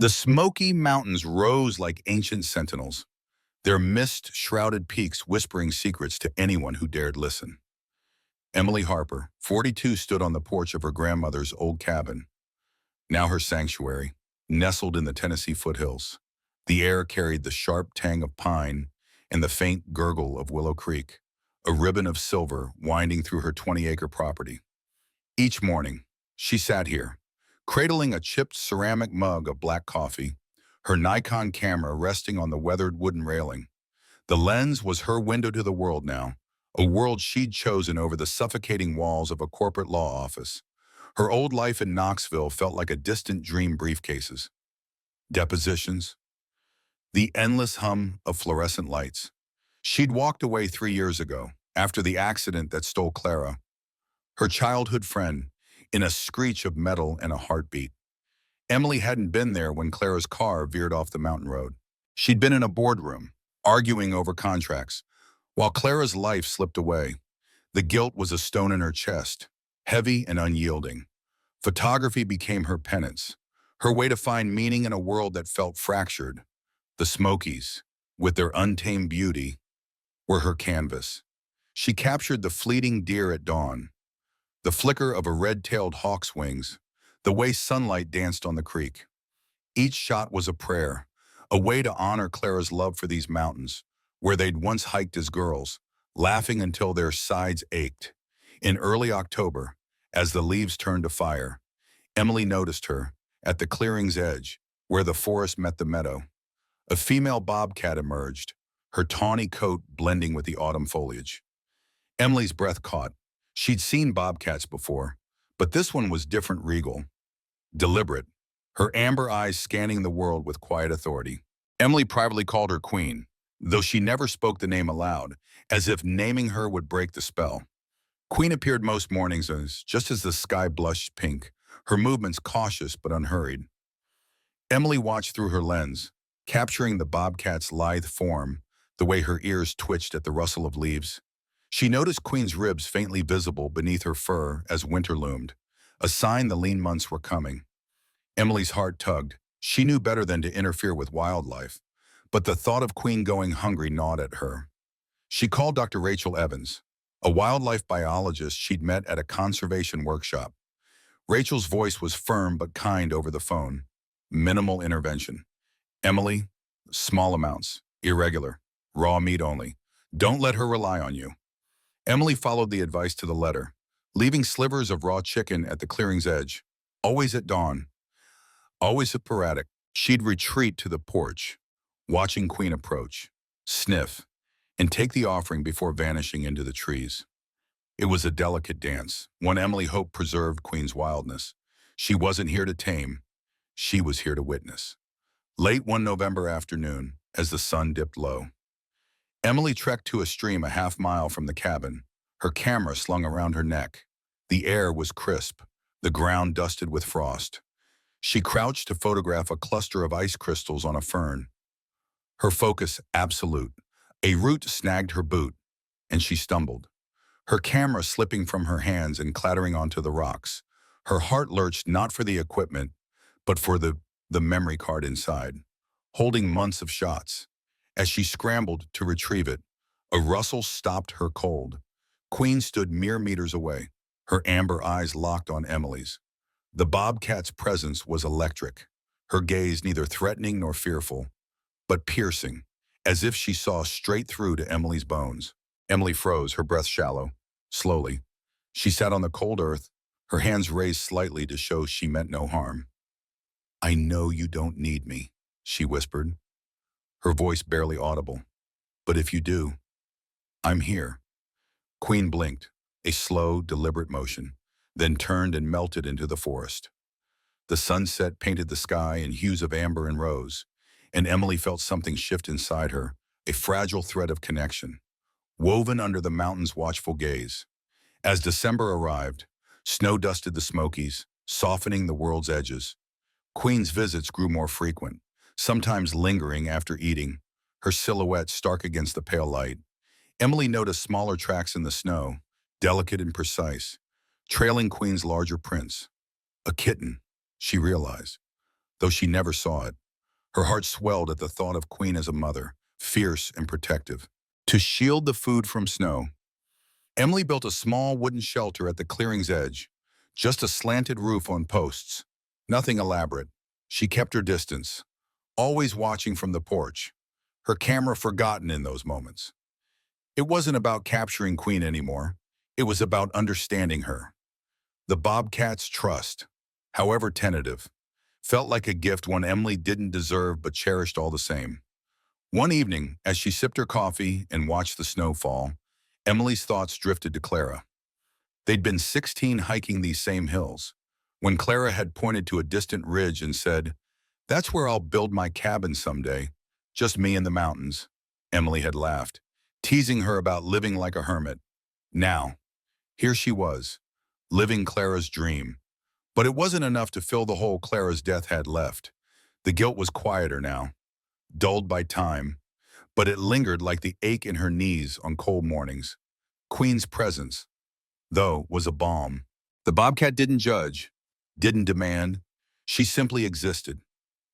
The Smoky Mountains rose like ancient sentinels, their mist-shrouded peaks whispering secrets to anyone who dared listen. Emily Harper, 42, stood on the porch of her grandmother's old cabin, now her sanctuary, nestled in the Tennessee foothills. The air carried the sharp tang of pine and the faint gurgle of Willow Creek, a ribbon of silver winding through her 20-acre property. Each morning, she sat here, cradling a chipped ceramic mug of black coffee, her Nikon camera resting on the weathered wooden railing. The lens was her window to the world now, a world she'd chosen over the suffocating walls of a corporate law office. Her old life in Knoxville felt like a distant dream. Briefcases, depositions, the endless hum of fluorescent lights. She'd walked away 3 years ago, after the accident that stole Clara, her childhood friend, in a screech of metal and a heartbeat. Emily hadn't been there when Clara's car veered off the mountain road. She'd been in a boardroom, arguing over contracts, while Clara's life slipped away. The guilt was a stone in her chest, heavy and unyielding. Photography became her penance, her way to find meaning in a world that felt fractured. The Smokies, with their untamed beauty, were her canvas. She captured the fleeting deer at dawn, the flicker of a red-tailed hawk's wings, the way sunlight danced on the creek. Each shot was a prayer, a way to honor Clara's love for these mountains, where they'd once hiked as girls, laughing until their sides ached. In early October, as the leaves turned to fire, Emily noticed her, at the clearing's edge, where the forest met the meadow. A female bobcat emerged, her tawny coat blending with the autumn foliage. Emily's breath caught. She'd seen bobcats before, but this one was different, regal, deliberate, her amber eyes scanning the world with quiet authority. Emily privately called her Queen, though she never spoke the name aloud, as if naming her would break the spell. Queen appeared most mornings just as the sky blushed pink, her movements cautious but unhurried. Emily watched through her lens, capturing the bobcat's lithe form, the way her ears twitched at the rustle of leaves. She noticed Queen's ribs faintly visible beneath her fur as winter loomed, a sign the lean months were coming. Emily's heart tugged. She knew better than to interfere with wildlife, but the thought of Queen going hungry gnawed at her. She called Dr. Rachel Evans, a wildlife biologist she'd met at a conservation workshop. Rachel's voice was firm but kind over the phone. Minimal intervention. Emily, small amounts, irregular, raw meat only. Don't let her rely on you. Emily followed the advice to the letter, leaving slivers of raw chicken at the clearing's edge. Always at dawn, always sporadic, she'd retreat to the porch, watching Queen approach, sniff, and take the offering before vanishing into the trees. It was a delicate dance, one Emily hoped preserved Queen's wildness. She wasn't here to tame, she was here to witness. Late one November afternoon, as the sun dipped low, Emily trekked to a stream a half-mile from the cabin, her camera slung around her neck. The air was crisp, the ground dusted with frost. She crouched to photograph a cluster of ice crystals on a fern, her focus absolute. A root snagged her boot, and she stumbled, her camera slipping from her hands and clattering onto the rocks. Her heart lurched not for the equipment, but for the memory card inside, holding months of shots. As she scrambled to retrieve it, a rustle stopped her cold. Queen stood mere meters away, her amber eyes locked on Emily's. The bobcat's presence was electric, her gaze neither threatening nor fearful, but piercing, as if she saw straight through to Emily's bones. Emily froze, her breath shallow. Slowly, she sat on the cold earth, her hands raised slightly to show she meant no harm. "I know you don't need me," she whispered, her voice barely audible. "But if you do, I'm here." Queen blinked, a slow, deliberate motion, then turned and melted into the forest. The sunset painted the sky in hues of amber and rose, and Emily felt something shift inside her, a fragile thread of connection, woven under the mountain's watchful gaze. As December arrived, snow dusted the Smokies, softening the world's edges. Queen's visits grew more frequent, sometimes lingering after eating, her silhouette stark against the pale light. Emily noticed smaller tracks in the snow, delicate and precise, trailing Queen's larger prints. A kitten, she realized. though she never saw it. Her heart swelled at the thought of Queen as a mother, fierce and protective. To shield the food from snow, Emily built a small wooden shelter at the clearing's edge, just a slanted roof on posts. Nothing elaborate. She kept her distance, always watching from the porch, her camera forgotten in those moments. It wasn't about capturing Queen anymore. It was about understanding her. The Bobcat's trust, however tentative, felt like a gift one Emily didn't deserve but cherished all the same. One evening, as she sipped her coffee and watched the snow fall, Emily's thoughts drifted to Clara. They'd been 16 hiking these same hills, when Clara had pointed to a distant ridge and said, "That's where I'll build my cabin someday, just me in the mountains." Emily had laughed, teasing her about living like a hermit. Now, here she was, living Clara's dream. But it wasn't enough to fill the hole Clara's death had left. The guilt was quieter now, dulled by time, but it lingered like the ache in her knees on cold mornings. Queen's presence, though, was a balm. The Bobcat didn't judge, didn't demand. She simply existed,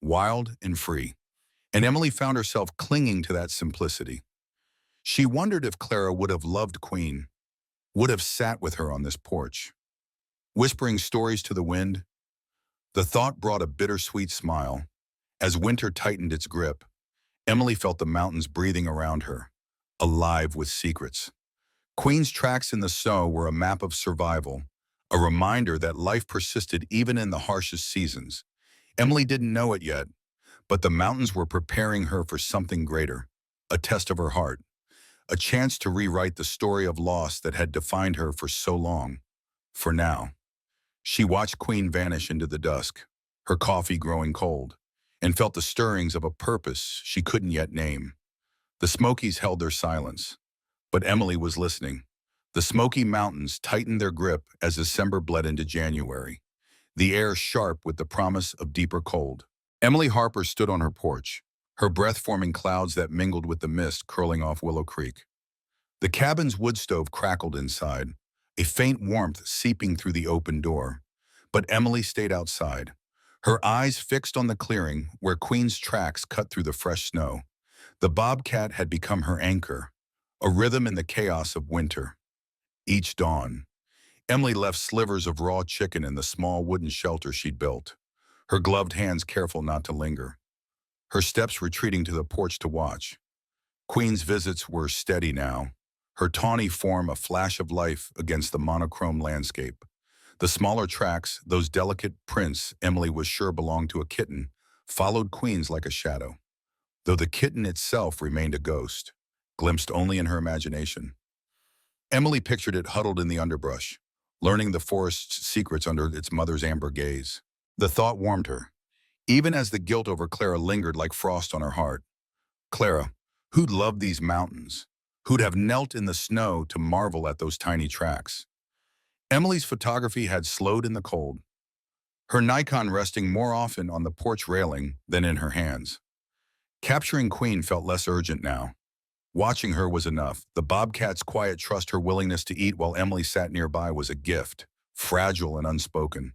wild and free. And Emily found herself clinging to that simplicity. She wondered if Clara would have loved Queen, would have sat with her on this porch, whispering stories to the wind. The thought brought a bittersweet smile. As winter tightened its grip, Emily felt the mountains breathing around her, alive with secrets. Queen's tracks in the snow were a map of survival, a reminder that life persisted even in the harshest seasons. Emily didn't know it yet, but the mountains were preparing her for something greater, a test of her heart, a chance to rewrite the story of loss that had defined her for so long. For now, she watched Queen vanish into the dusk, her coffee growing cold, and felt the stirrings of a purpose she couldn't yet name. The Smokies held their silence, but Emily was listening. The Smoky Mountains tightened their grip as December bled into January, the air sharp with the promise of deeper cold. Emily Harper stood on her porch, her breath forming clouds that mingled with the mist curling off Willow Creek. The cabin's wood stove crackled inside, a faint warmth seeping through the open door. But Emily stayed outside, her eyes fixed on the clearing where Queen's tracks cut through the fresh snow. The Bobcat had become her anchor, a rhythm in the chaos of winter. Each dawn, Emily left slivers of raw chicken in the small wooden shelter she'd built, her gloved hands careful not to linger, her steps retreating to the porch to watch. Queen's visits were steady now, her tawny form a flash of life against the monochrome landscape. The smaller tracks, those delicate prints Emily was sure belonged to a kitten, followed Queen's like a shadow, though the kitten itself remained a ghost, glimpsed only in her imagination. Emily pictured it huddled in the underbrush, learning the forest's secrets under its mother's amber gaze. The thought warmed her, even as the guilt over Clara lingered like frost on her heart. Clara, who'd love these mountains, who'd have knelt in the snow to marvel at those tiny tracks. Emily's photography had slowed in the cold, her Nikon resting more often on the porch railing than in her hands. Capturing Queen felt less urgent now. Watching her was enough. The Bobcat's quiet trust, her willingness to eat while Emily sat nearby, was a gift, fragile and unspoken.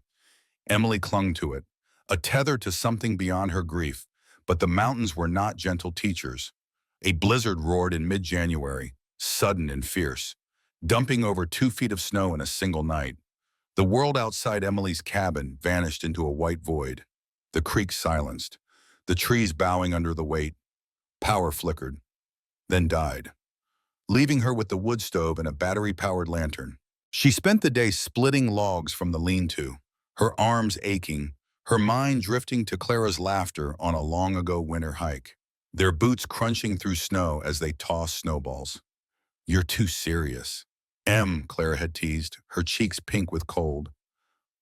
Emily clung to it, a tether to something beyond her grief. But the mountains were not gentle teachers. A blizzard roared in mid-January, sudden and fierce, dumping over 2 feet of snow in a single night. The world outside Emily's cabin vanished into a white void. The creek silenced, the trees bowing under the weight. Power flickered, then died, leaving her with the wood stove and a battery-powered lantern. She spent the day splitting logs from the lean-to, her arms aching, her mind drifting to Clara's laughter on a long-ago winter hike, their boots crunching through snow as they tossed snowballs. "You're too serious," Clara had teased, her cheeks pink with cold.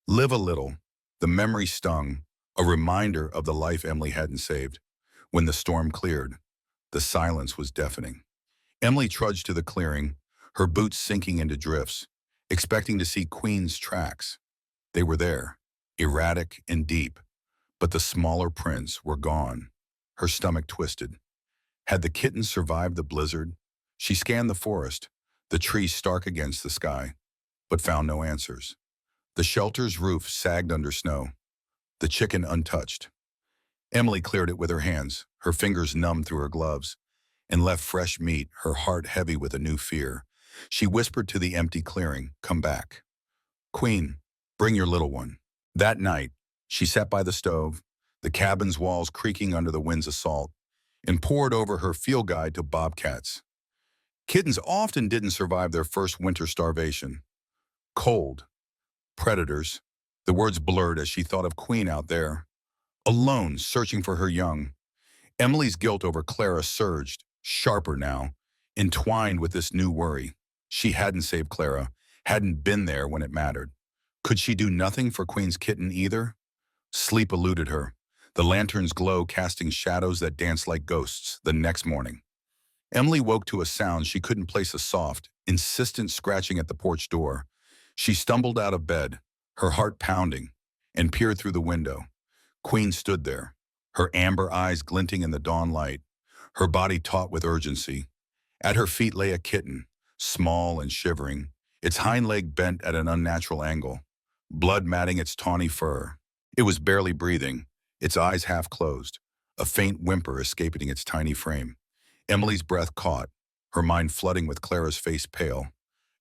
Live a little. The memory stung, a reminder of the life Emily hadn't saved. When the storm cleared, the silence was deafening. Emily trudged to the clearing, her boots sinking into drifts, expecting to see Queen's tracks. They were there, erratic and deep, but the smaller prints were gone. Her stomach twisted. Had the kitten survived the blizzard? She scanned the forest, the trees stark against the sky, but found no answers. The shelter's roof sagged under snow, the chicken untouched. Emily cleared it with her hands, her fingers numb through her gloves, and left fresh meat, her heart heavy with a new fear. She whispered to the empty clearing, "Come back. Queen, bring your little one." That night, she sat by the stove, the cabin's walls creaking under the wind's assault, and pored over her field guide to bobcats. Kittens often didn't survive their first winter starvation. Cold, predators. The words blurred as she thought of Queen out there, alone, searching for her young. Emily's guilt over Clara surged, sharper now, entwined with this new worry. She hadn't saved Clara, hadn't been there when it mattered. Could she do nothing for Queen's kitten either? Sleep eluded her, the lantern's glow casting shadows that danced like ghosts. The next morning, Emily woke to a sound she couldn't place, a soft, insistent scratching at the porch door. She stumbled out of bed, her heart pounding, and peered through the window. Queen stood there, her amber eyes glinting in the dawn light, her body taut with urgency. At her feet lay a kitten, small and shivering, its hind leg bent at an unnatural angle, blood matting its tawny fur. It was barely breathing, its eyes half closed, a faint whimper escaping its tiny frame. Emily's breath caught, her mind flooding with Clara's face pale,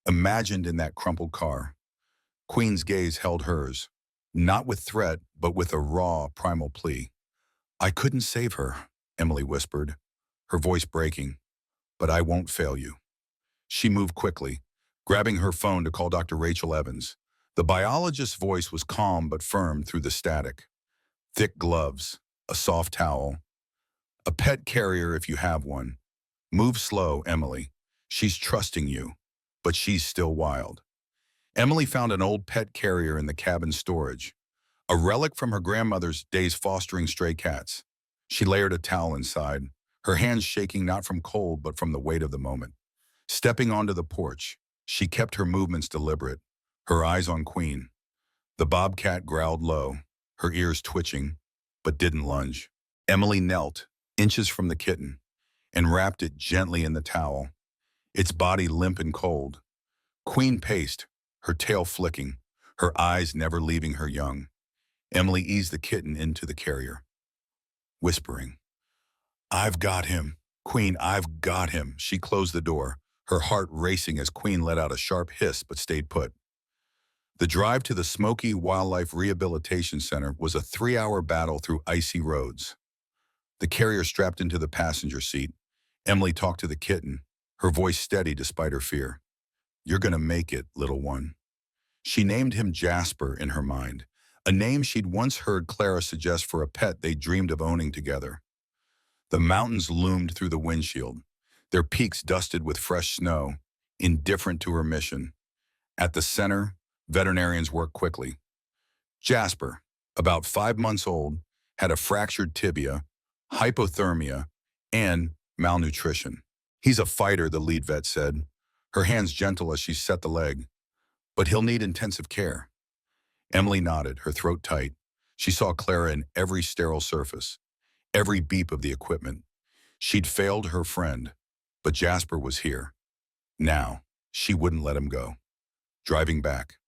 imagined in that crumpled car. Queen's gaze held hers, not with threat, but with a raw, primal plea. "I couldn't save her," Emily whispered, her voice breaking, "but I won't fail you." She moved quickly, grabbing her phone to call Dr. Rachel Evans. The biologist's voice was calm but firm through the static. "Thick gloves, a soft towel. A pet carrier if you have one. Move slow, Emily. She's trusting you, but she's still wild." Emily found an old pet carrier in the cabin storage, a relic from her grandmother's days fostering stray cats. She layered a towel inside, her hands shaking not from cold but from the weight of the moment. Stepping onto the porch, she kept her movements deliberate, her eyes on Queen. The bobcat growled low, her ears twitching, but didn't lunge. Emily knelt, inches from the kitten, and wrapped it gently in the towel, its body limp and cold. Queen paced, her tail flicking, her eyes never leaving her young. Emily eased the kitten into the carrier, whispering, "I've got him. Queen, I've got him." She closed the door, her heart racing as Queen let out a sharp hiss but stayed put. The drive to the Smoky Wildlife Rehabilitation Center was a 3-hour battle through icy roads. The carrier strapped into the passenger seat. Emily talked to the kitten, her voice steady despite her fear. "You're gonna make it, little one." She named him Jasper in her mind, a name she'd once heard Clara suggest for a pet they dreamed of owning together. The mountains loomed through the windshield, their peaks dusted with fresh snow, indifferent to her mission. At the center, veterinarians worked quickly. Jasper, about 5 months old, had a fractured tibia, hypothermia, and malnutrition. "He's a fighter," the lead vet said, her hands gentle as she set the leg. "But he'll need intensive care." Emily nodded, her throat tight. She saw Clara in every sterile surface, every beep of the equipment. She'd failed her friend, but Jasper was here. Now, she wouldn't let him go. Driving back,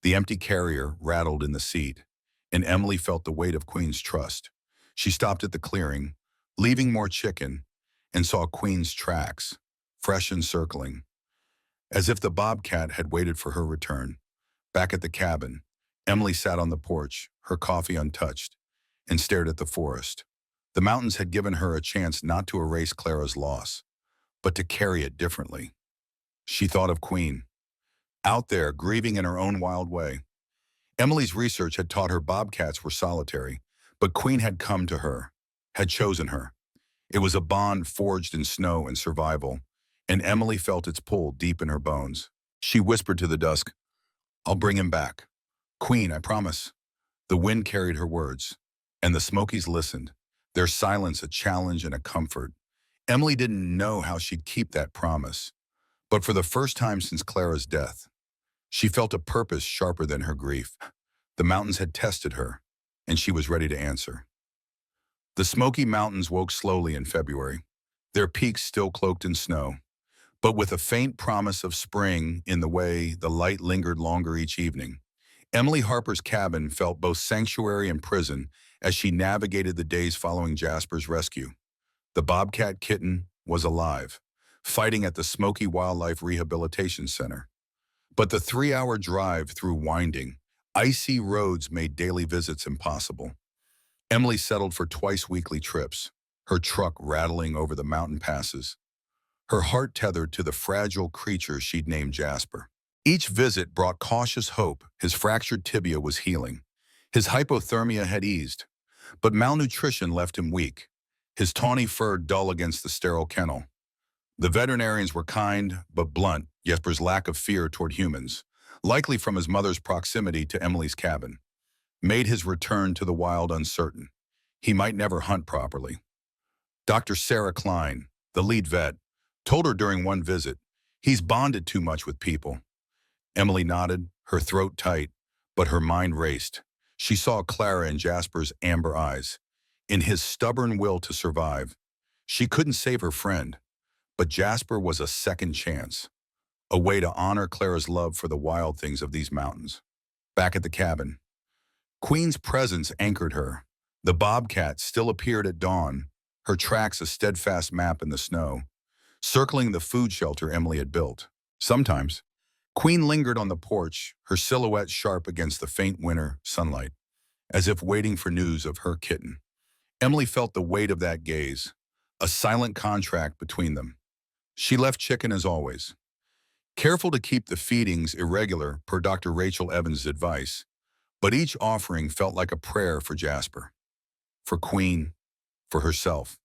the empty carrier rattled in the seat, and Emily felt the weight of Queen's trust. She stopped at the clearing, leaving more chicken, and saw Queen's tracks, fresh and circling, as if the bobcat had waited for her return. Back at the cabin, Emily sat on the porch, her coffee untouched, and stared at the forest. The mountains had given her a chance not to erase Clara's loss, but to carry it differently. She thought of Queen, out there grieving in her own wild way. Emily's research had taught her bobcats were solitary, but Queen had come to her, had chosen her. It was a bond forged in snow and survival, and Emily felt its pull deep in her bones. She whispered to the dusk, "I'll bring him back. Queen, I promise." The wind carried her words, and the Smokies listened, their silence a challenge and a comfort. Emily didn't know how she'd keep that promise, but for the first time since Clara's death, she felt a purpose sharper than her grief. The mountains had tested her, and she was ready to answer. The Smoky Mountains woke slowly in February, their peaks still cloaked in snow, but with a faint promise of spring in the way the light lingered longer each evening. Emily Harper's cabin felt both sanctuary and prison as she navigated the days following Jasper's rescue. The Bobcat kitten was alive, fighting at the Smoky Wildlife Rehabilitation Center. But the 3-hour drive through winding, icy roads made daily visits impossible. Emily settled for twice-weekly trips, her truck rattling over the mountain passes, her heart tethered to the fragile creature she'd named Jasper. Each visit brought cautious hope. His fractured tibia was healing. His hypothermia had eased, but malnutrition left him weak, his tawny fur dull against the sterile kennel. The veterinarians were kind but blunt. Jasper's lack of fear toward humans, likely from his mother's proximity to Emily's cabin, made his return to the wild uncertain. He might never hunt properly. Dr. Sarah Klein, the lead vet, told her during one visit, "He's bonded too much with people." Emily nodded, her throat tight, but her mind raced. She saw Clara in Jasper's amber eyes, in his stubborn will to survive. She couldn't save her friend, but Jasper was a second chance, a way to honor Clara's love for the wild things of these mountains. Back at the cabin, Queen's presence anchored her. The Bobcat still appeared at dawn, her tracks a steadfast map in the snow, circling the food shelter Emily had built. Sometimes, Queen lingered on the porch, her silhouette sharp against the faint winter sunlight, as if waiting for news of her kitten. Emily felt the weight of that gaze, a silent contract between them. She left chicken as always, careful to keep the feedings irregular per Dr. Rachel Evans' advice, but each offering felt like a prayer for Jasper, for Queen, for herself.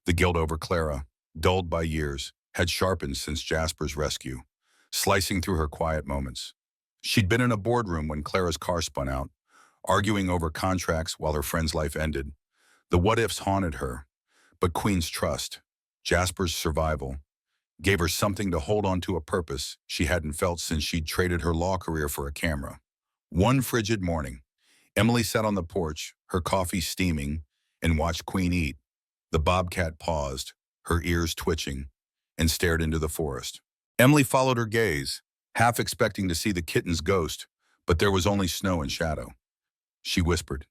The guilt over Clara, dulled by years, had sharpened since Jasper's rescue, slicing through her quiet moments. She'd been in a boardroom when Clara's car spun out, arguing over contracts while her friend's life ended. The what-ifs haunted her, but Queen's trust, Jasper's survival, gave her something to hold on to, a purpose she hadn't felt since she'd traded her law career for a camera. One frigid morning, Emily sat on the porch, her coffee steaming, and watched Queen eat. The Bobcat paused, her ears twitching, and stared into the forest. Emily followed her gaze, half expecting to see the kitten's ghost, but there was only snow and shadow. She whispered,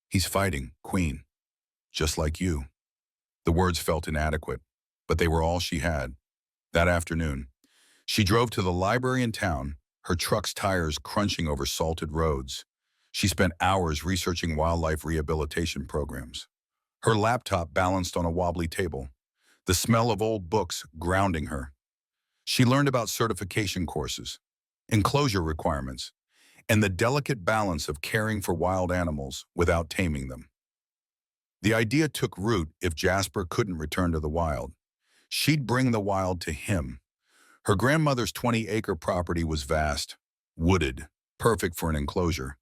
"He's fighting, Queen, just like you." The words felt inadequate, but they were all she had. That afternoon, she drove to the library in town, her truck's tires crunching over salted roads. She spent hours researching wildlife rehabilitation programs, her laptop balanced on a wobbly table, the smell of old books grounding her. She learned about certification courses, enclosure requirements, and the delicate balance of caring for wild animals without taming them. The idea took root. If Jasper couldn't return to the wild, she'd bring the wild to him. Her grandmother's 20-acre property was vast, wooded, perfect for an enclosure.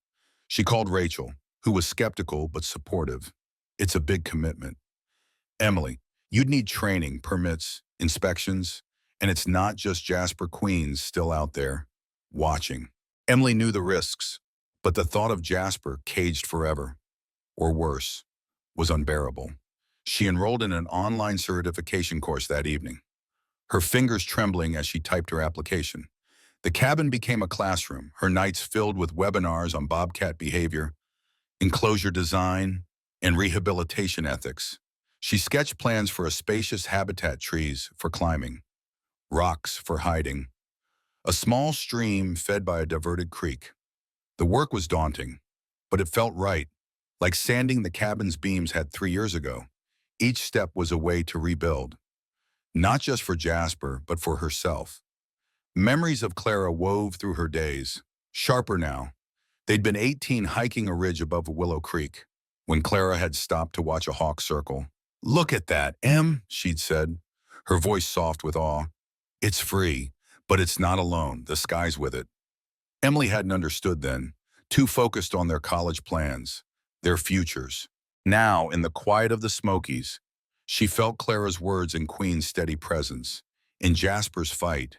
She called Rachel, who was skeptical but supportive. "It's a big commitment. Emily, you'd need training, permits, inspections, and it's not just Jasper. Queen's still out there, watching." Emily knew the risks, but the thought of Jasper caged forever, or worse, was unbearable. She enrolled in an online certification course that evening, her fingers trembling as she typed her application. The cabin became a classroom, her nights filled with webinars on bobcat behavior, enclosure design, and rehabilitation ethics. She sketched plans for a spacious habitat: trees for climbing, rocks for hiding, a small stream fed by a diverted creek. The work was daunting, but it felt right, like sanding the cabin's beams had 3 years ago. Each step was a way to rebuild, not just for Jasper, but for herself. Memories of Clara wove through her days, sharper now. They'd been 18 hiking a ridge above Willow Creek, when Clara had stopped to watch a hawk circle. "Look at that, Em," she'd said, her voice soft with awe. "It's free, but it's not alone. The sky's with it." Emily hadn't understood then, too focused on their college plans, their futures. Now, in the quiet of the Smokies, she felt Clara's words and Queen's steady presence. In Jasper's fight,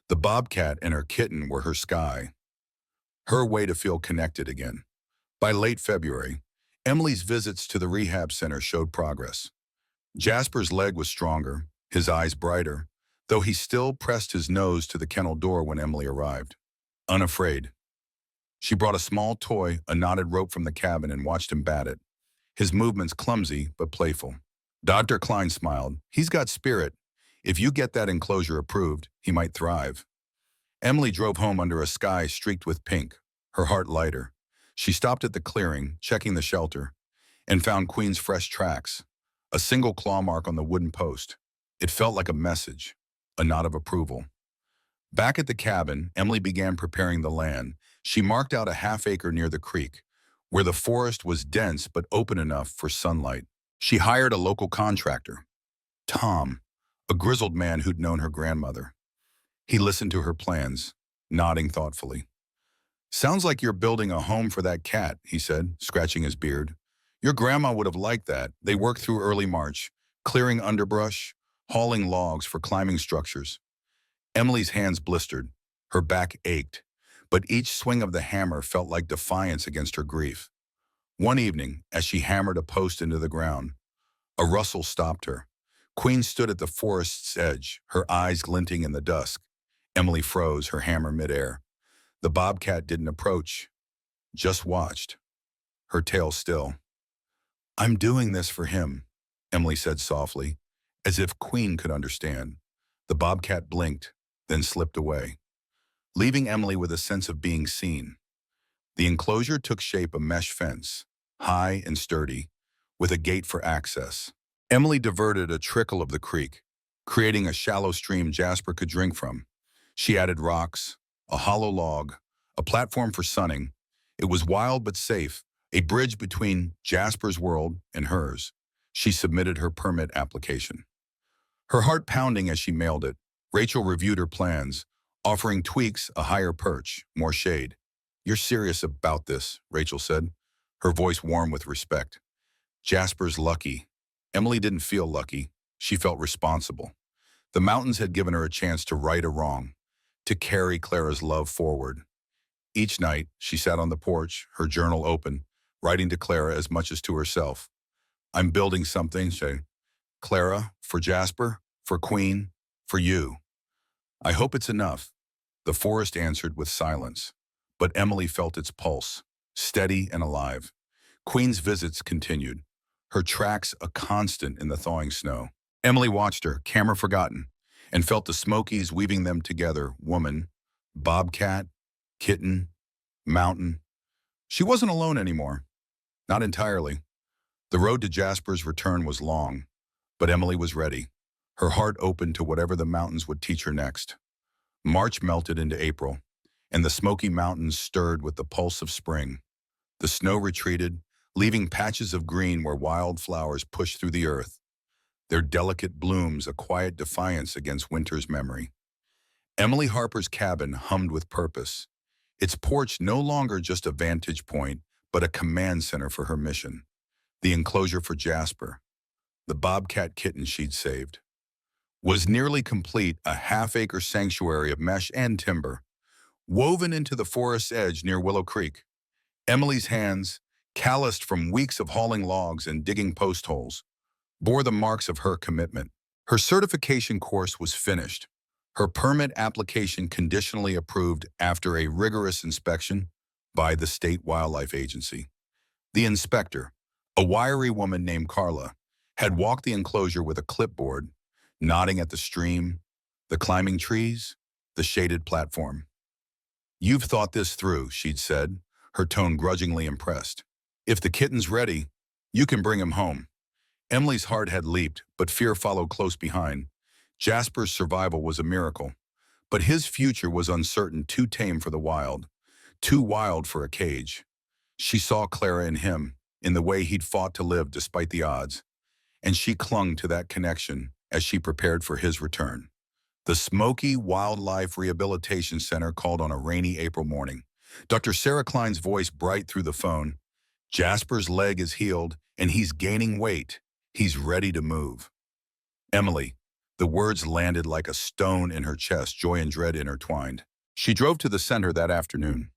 the Bobcat and her kitten were her sky, her way to feel connected again. By late February, Emily's visits to the rehab center showed progress. Jasper's leg was stronger, his eyes brighter, though he still pressed his nose to the kennel door when Emily arrived. Unafraid, she brought a small toy, a knotted rope from the cabin, and watched him bat it, his movements clumsy but playful. Dr. Klein smiled. He's got spirit. If you get that enclosure approved, he might thrive. Emily drove home under a sky streaked with pink, her heart lighter. She stopped at the clearing, checking the shelter, and found Queen's fresh tracks, a single claw mark on the wooden post. It felt like a message, a nod of approval. Back at the cabin, Emily began preparing the land. She marked out a half-acre near the creek, where the forest was dense but open enough for sunlight. She hired a local contractor, Tom, a grizzled man who'd known her grandmother. He listened to her plans, nodding thoughtfully. "Sounds like you're building a home for that cat," he said, scratching his beard. "Your grandma would have liked that." They worked through early March, clearing underbrush, hauling logs for climbing structures. Emily's hands blistered, her back ached, but each swing of the hammer felt like defiance against her grief. One evening, as she hammered a post into the ground, a rustle stopped her. Queen stood at the forest's edge, her eyes glinting in the dusk. Emily froze, her hammer midair. The bobcat didn't approach, just watched, her tail still. "I'm doing this for him," Emily said softly, as if Queen could understand. The bobcat blinked, then slipped away, leaving Emily with a sense of being seen. The enclosure took shape a mesh fence, high and sturdy, with a gate for access. Emily diverted a trickle of the creek, creating a shallow stream Jasper could drink from. She added rocks, a hollow log, a platform for sunning. It was wild but safe, a bridge between Jasper's world and hers. She submitted her permit application, her heart pounding as she mailed it. Rachel reviewed her plans, offering tweaks, a higher perch, more shade. "You're serious about this," Rachel said, her voice warm with respect. "Jasper's lucky." Emily didn't feel lucky. She felt responsible. The mountains had given her a chance to right a wrong, to carry Clara's love forward. Each night, she sat on the porch, her journal open, writing to Clara as much as to herself. "I'm building something," say, "Clara, for Jasper, for Queen, for you. I hope it's enough." The forest answered with silence, but Emily felt its pulse, steady and alive. Queen's visits continued, her tracks a constant in the thawing snow. Emily watched her, camera forgotten, and felt the Smokies weaving them together, woman, bobcat, kitten, mountain. She wasn't alone anymore, not entirely. The road to Jasper's return was long, but Emily was ready, her heart open to whatever the mountains would teach her next. March melted into April, and the Smoky Mountains stirred with the pulse of spring. The snow retreated, leaving patches of green where wildflowers pushed through the earth, their delicate blooms a quiet defiance against winter's memory. Emily Harper's cabin hummed with purpose, its porch no longer just a vantage point, but a command center for her mission. The enclosure for Jasper, the bobcat kitten she'd saved, was nearly complete, a half-acre sanctuary of mesh and timber, woven into the forest's edge near Willow Creek. Emily's hands, calloused from weeks of hauling logs and digging post holes, bore the marks of her commitment. Her certification course was finished, her permit application conditionally approved after a rigorous inspection by the State Wildlife Agency. The inspector, a wiry woman named Clara, had walked the enclosure with a clipboard, nodding at the stream, the climbing trees, the shaded platform. "You've thought this through," she'd said, her tone grudgingly impressed. "If the kitten's ready, you can bring him home." Emily's heart had leaped, but fear followed close behind. Jasper's survival was a miracle, but his future was uncertain, too tame for the wild, too wild for a cage. She saw Clara in him, in the way he'd fought to live despite the odds, and she clung to that connection as she prepared for his return. The Smoky Wildlife Rehabilitation Center called on a rainy April morning. Dr. Sarah Klein's voice bright through the phone. "Jasper's leg is healed, and he's gaining weight. He's ready to move." "Emily," the words landed like a stone in her chest, joy and dread intertwined. She drove to the center that afternoon.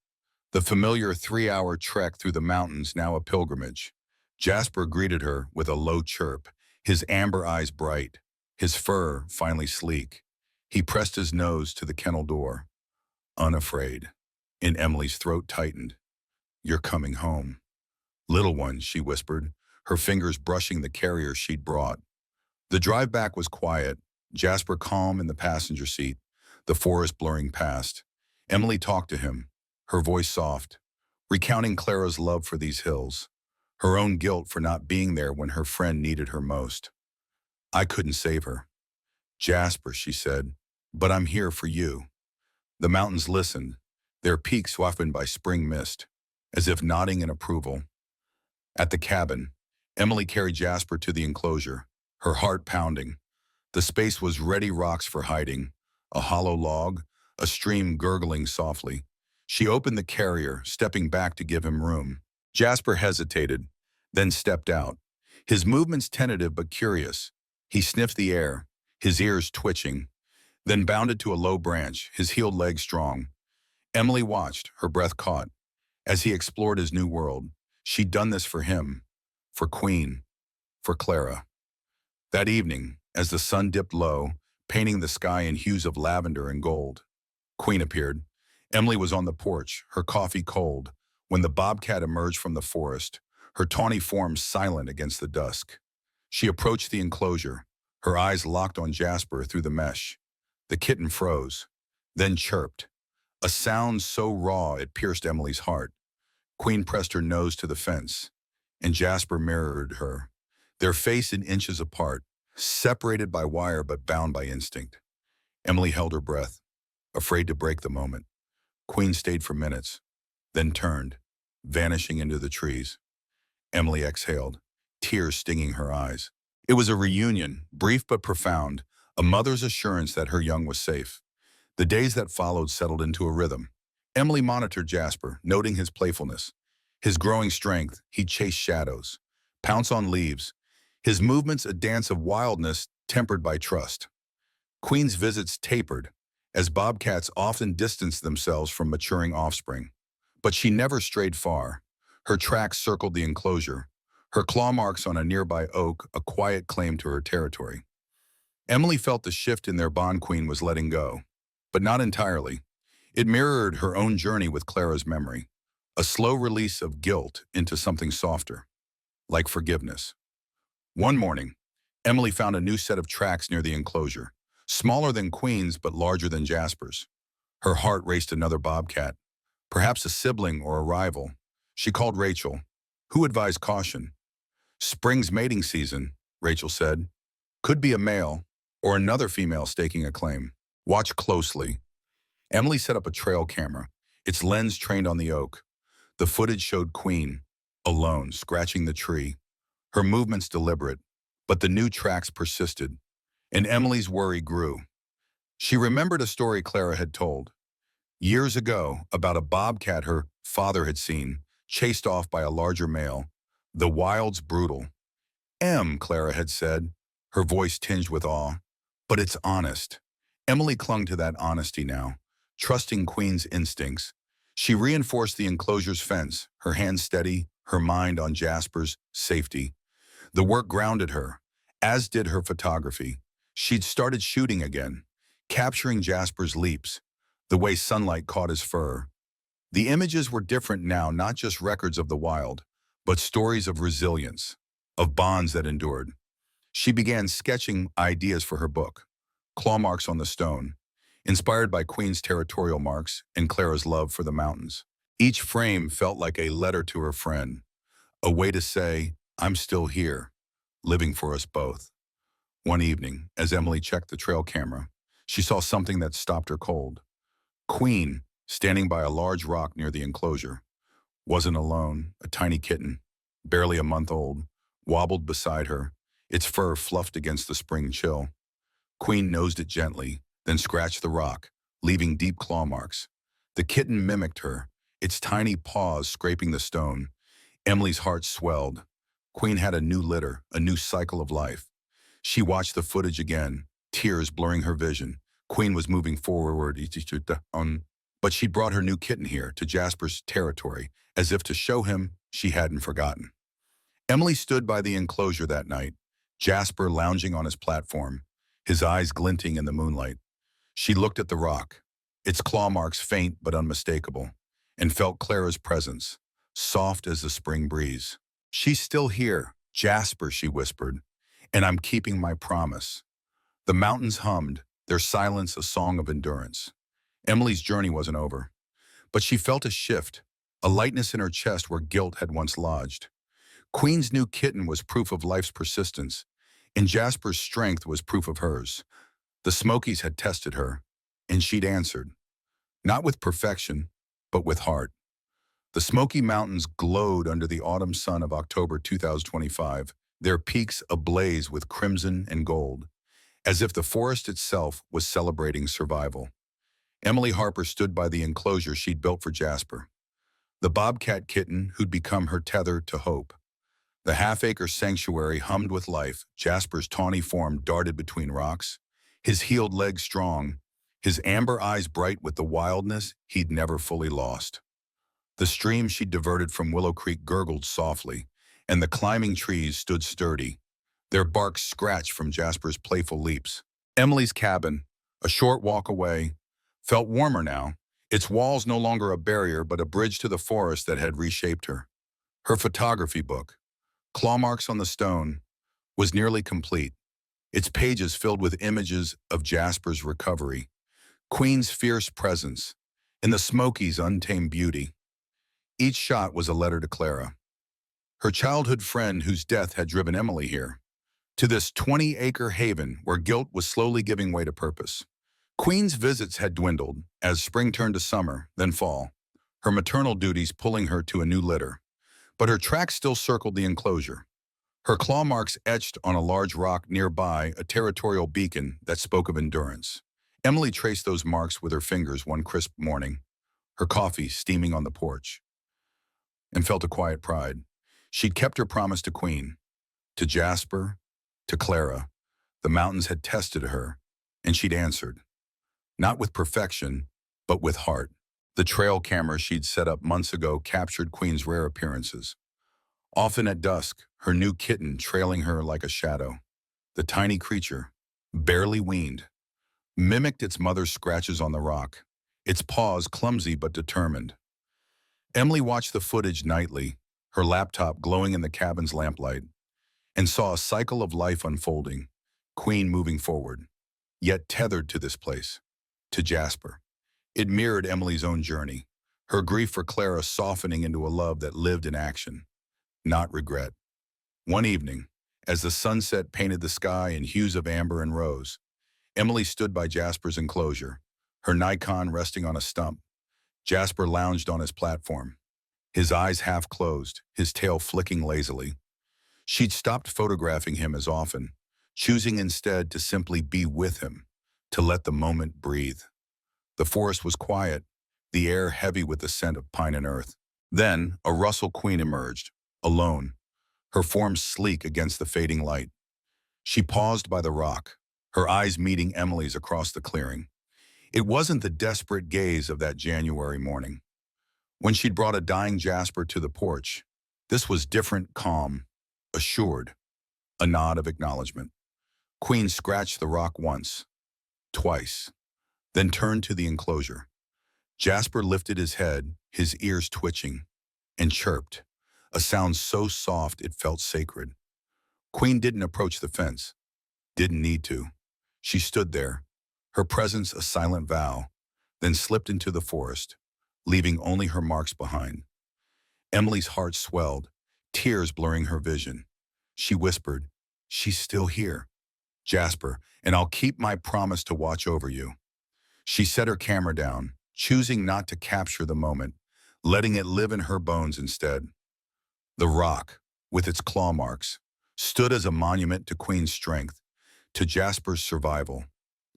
The familiar 3-hour trek through the mountains, now a pilgrimage. Jasper greeted her with a low chirp, his amber eyes bright, his fur finally sleek. He pressed his nose to the kennel door, unafraid. In Emily's throat tightened. "You're coming home." "Little one," she whispered, her fingers brushing the carrier she'd brought. The drive back was quiet, Jasper calm in the passenger seat, the forest blurring past. Emily talked to him, her voice soft, recounting Clara's love for these hills, her own guilt for not being there when her friend needed her most. I couldn't save her, Jasper, she said, but I'm here for you. The mountains listened, their peaks softened by spring mist, as if nodding in approval. At the cabin, Emily carried Jasper to the enclosure, her heart pounding. The space was ready rocks for hiding, a hollow log, a stream gurgling softly. She opened the carrier, stepping back to give him room. Jasper hesitated, then stepped out. His movements tentative but curious. He sniffed the air, his ears twitching, then bounded to a low branch, his heeled legs strong. Emily watched, her breath caught. As he explored his new world, she'd done this for him, for Queen, for Clara. That evening, as the sun dipped low, painting the sky in hues of lavender and gold, Queen appeared. Emily was on the porch, her coffee cold, when the bobcat emerged from the forest, her tawny form silent against the dusk. She approached the enclosure, her eyes locked on Jasper through the mesh. The kitten froze, then chirped, a sound so raw it pierced Emily's heart. Queen pressed her nose to the fence, and Jasper mirrored her, their face in inches apart, separated by wire but bound by instinct. Emily held her breath, afraid to break the moment. Queen stayed for minutes, then turned, vanishing into the trees. Emily exhaled, tears stinging her eyes. It was a reunion, brief but profound, a mother's assurance that her young was safe. The days that followed settled into a rhythm. Emily monitored Jasper, noting his playfulness. His growing strength, he'd chase shadows, pounce on leaves, his movements a dance of wildness tempered by trust. Queen's visits tapered, as bobcats often distanced themselves from maturing offspring. But she never strayed far. Her tracks circled the enclosure, her claw marks on a nearby oak a quiet claim to her territory. Emily felt the shift in their bond. Queen was letting go, but not entirely. It mirrored her own journey with Clara's memory, a slow release of guilt into something softer, like forgiveness. One morning, Emily found a new set of tracks near the enclosure, smaller than Queen's but larger than Jasper's. Her heart raced another bobcat, perhaps a sibling or a rival. She called Rachel, who advised caution. Spring's mating season, Rachel said. Could be a male or another female staking a claim. Watch closely. Emily set up a trail camera, its lens trained on the oak. The footage showed Queen, alone, scratching the tree, her movements deliberate, but the new tracks persisted, and Emily's worry grew. She remembered a story Clara had told years ago about a bobcat her father had seen, chased off by a larger male. The wild's brutal. Clara had said, her voice tinged with awe. But it's honest. Emily clung to that honesty now, trusting Queen's instincts. She reinforced the enclosure's fence, her hands steady, her mind on Jasper's safety. The work grounded her, as did her photography. She'd started shooting again, capturing Jasper's leaps, the way sunlight caught his fur. The images were different now, not just records of the wild, but stories of resilience, of bonds that endured. She began sketching ideas for her book, claw marks on the stone, inspired by Queen's territorial marks and Clara's love for the mountains. Each frame felt like a letter to her friend, a way to say, I'm still here, living for us both. One evening, as Emily checked the trail camera, she saw something that stopped her cold. Queen, standing by a large rock near the enclosure, wasn't alone. A tiny kitten, barely a month old, wobbled beside her, its fur fluffed against the spring chill. Queen nosed it gently, then scratched the rock, leaving deep claw marks. The kitten mimicked her, its tiny paws scraping the stone. Emily's heart swelled. Queen had a new litter, a new cycle of life. She watched the footage again, tears blurring her vision. Queen was moving forward, but she brought her new kitten here, to Jasper's territory, as if to show him she hadn't forgotten. Emily stood by the enclosure that night, Jasper lounging on his platform, his eyes glinting in the moonlight. She looked at the rock, its claw marks faint but unmistakable, and felt Clara's presence, soft as the spring breeze. She's still here, Jasper, she whispered, and I'm keeping my promise. The mountains hummed, their silence a song of endurance. Emily's journey wasn't over, but she felt a shift, a lightness in her chest where guilt had once lodged. Queen's new kitten was proof of life's persistence, and Jasper's strength was proof of hers. The Smokies had tested her, and she'd answered, not with perfection, but with heart. The Smoky Mountains glowed under the autumn sun of October 2025, their peaks ablaze with crimson and gold, as if the forest itself was celebrating survival. Emily Harper stood by the enclosure she'd built for Jasper, the Bobcat kitten who'd become her tether to hope. The half-acre sanctuary hummed with life. Jasper's tawny form darted between rocks, his healed legs strong, his amber eyes bright with the wildness he'd never fully lost. The stream she'd diverted from Willow Creek gurgled softly, and the climbing trees stood sturdy, their barks scratched from Jasper's playful leaps. Emily's cabin, a short walk away, felt warmer now, its walls no longer a barrier but a bridge to the forest that had reshaped her. Her photography book, claw marks on the stone, was nearly complete, its pages filled with images of Jasper's recovery, Queen's fierce presence, and the Smokies' untamed beauty. Each shot was a letter to Clara, her childhood friend whose death had driven Emily here, to this 20-acre haven where guilt was slowly giving way to purpose. Queen's visits had dwindled as spring turned to summer, then fall, her maternal duties pulling her to a new litter. But her tracks still circled the enclosure, her claw marks etched on a large rock nearby, a territorial beacon that spoke of endurance. Emily traced those marks with her fingers one crisp morning, her coffee steaming on the porch, and felt a quiet pride. She'd kept her promise to Queen, to Jasper, to Clara. The mountains had tested her, and she'd answered, not with perfection, but with heart. The trail camera she'd set up months ago captured Queen's rare appearances. Often at dusk, her new kitten trailing her like a shadow. The tiny creature, barely weaned, mimicked its mother's scratches on the rock, its paws clumsy but determined. Emily watched the footage nightly, her laptop glowing in the cabin's lamplight, and saw a cycle of life unfolding, Queen moving forward, yet tethered to this place, to Jasper. It mirrored Emily's own journey, her grief for Clara softening into a love that lived in action, not regret. One evening, as the sunset painted the sky in hues of amber and rose, Emily stood by Jasper's enclosure, her Nikon resting on a stump. Jasper lounged on his platform, his eyes half closed, his tail flicking lazily. She'd stopped photographing him as often, choosing instead to simply be with him, to let the moment breathe. The forest was quiet, the air heavy with the scent of pine and earth. Then, a Russell Queen emerged, alone, her form sleek against the fading light. She paused by the rock, her eyes meeting Emily's across the clearing. It wasn't the desperate gaze of that January morning, when she'd brought a dying Jasper to the porch. This was different, calm, assured, a nod of acknowledgement. Queen scratched the rock once, twice, then turned to the enclosure. Jasper lifted his head, his ears twitching, and chirped, a sound so soft it felt sacred. Queen didn't approach the fence, didn't need to. She stood there, her presence a silent vow, then slipped into the forest, leaving only her marks behind. Emily's heart swelled, tears blurring her vision. She whispered, she's still here, Jasper, and I'll keep my promise to watch over you. She set her camera down, choosing not to capture the moment, letting it live in her bones instead. The rock, with its claw marks, stood as a monument to Queen's strength, to Jasper's survival,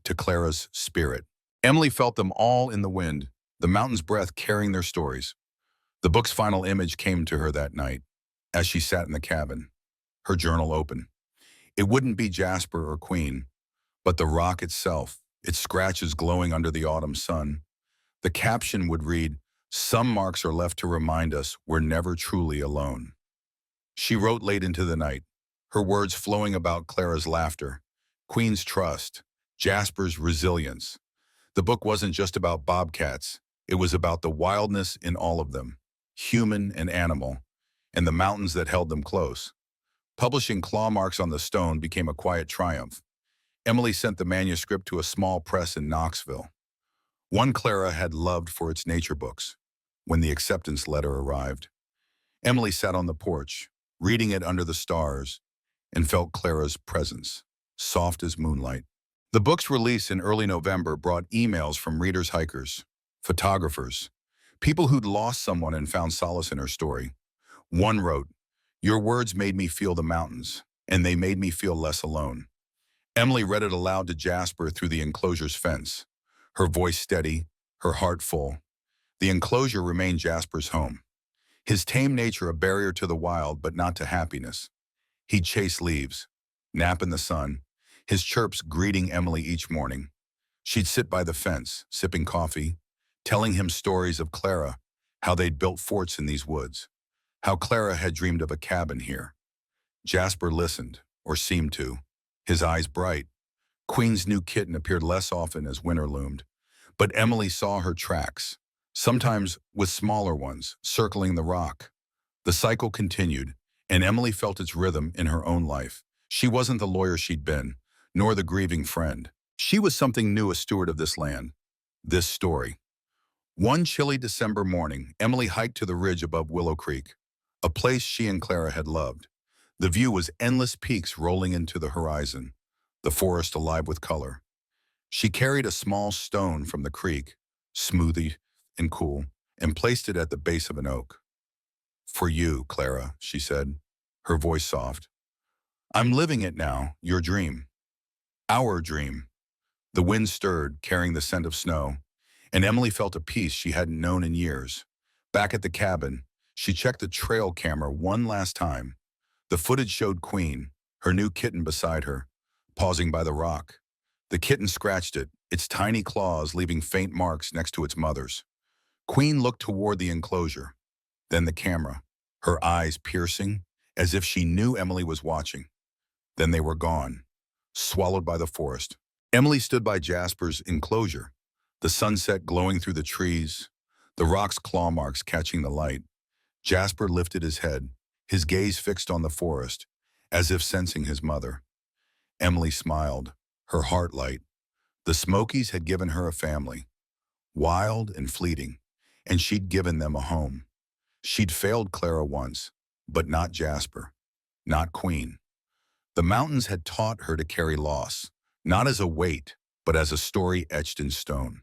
to Clara's spirit. Emily felt them all in the wind, the mountain's breath carrying their stories. The book's final image came to her that night, as she sat in the cabin, her journal open. It wouldn't be Jasper or Queen, but the rock itself, its scratches glowing under the autumn sun. The caption would read, some marks are left to remind us we're never truly alone. She wrote late into the night, her words flowing about Clara's laughter, Queen's trust, Jasper's resilience. The book wasn't just about bobcats, it was about the wildness in all of them, human and animal, and the mountains that held them close. Publishing claw marks on the stone became a quiet triumph. Emily sent the manuscript to a small press in Knoxville, one Clara had loved for its nature books. When the acceptance letter arrived, Emily sat on the porch, reading it under the stars, and felt Clara's presence, soft as moonlight. The book's release in early November brought emails from readers, hikers, photographers, people who'd lost someone and found solace in her story. One wrote, "Your words made me feel the mountains, and they made me feel less alone." Emily read it aloud to Jasper through the enclosure's fence, her voice steady, her heart full. The enclosure remained Jasper's home, his tame nature a barrier to the wild but not to happiness. He'd chase leaves, nap in the sun, his chirps greeting Emily each morning. She'd sit by the fence, sipping coffee, telling him stories of Clara, how they'd built forts in these woods, how Clara had dreamed of a cabin here. Jasper listened, or seemed to, his eyes bright. Queen's new kitten appeared less often as winter loomed, but Emily saw her tracks, sometimes with smaller ones, circling the rock. The cycle continued, and Emily felt its rhythm in her own life. She wasn't the lawyer she'd been, nor the grieving friend. She was something new, a steward of this land, this story. One chilly December morning, Emily hiked to the ridge above Willow Creek, a place she and Clara had loved. The view was endless peaks rolling into the horizon, the forest alive with color. She carried a small stone from the creek, smooth and cool, and placed it at the base of an oak. "For you, Clara," she said, her voice soft. "I'm living it now, your dream. Our dream." The wind stirred, carrying the scent of snow, and Emily felt a peace she hadn't known in years. Back at the cabin, she checked the trail camera one last time. The footage showed Queen, her new kitten beside her, pausing by the rock. The kitten scratched it, its tiny claws leaving faint marks next to its mother's. Queen looked toward the enclosure, then the camera, her eyes piercing, as if she knew Emily was watching. Then they were gone, swallowed by the forest. Emily stood by Jasper's enclosure, the sunset glowing through the trees, the rock's claw marks catching the light. Jasper lifted his head, his gaze fixed on the forest, as if sensing his mother. Emily smiled, her heart light. The Smokies had given her a family, wild and fleeting, and she'd given them a home. She'd failed Clara once, but not Jasper, not Queen. The mountains had taught her to carry loss, not as a weight, but as a story etched in stone.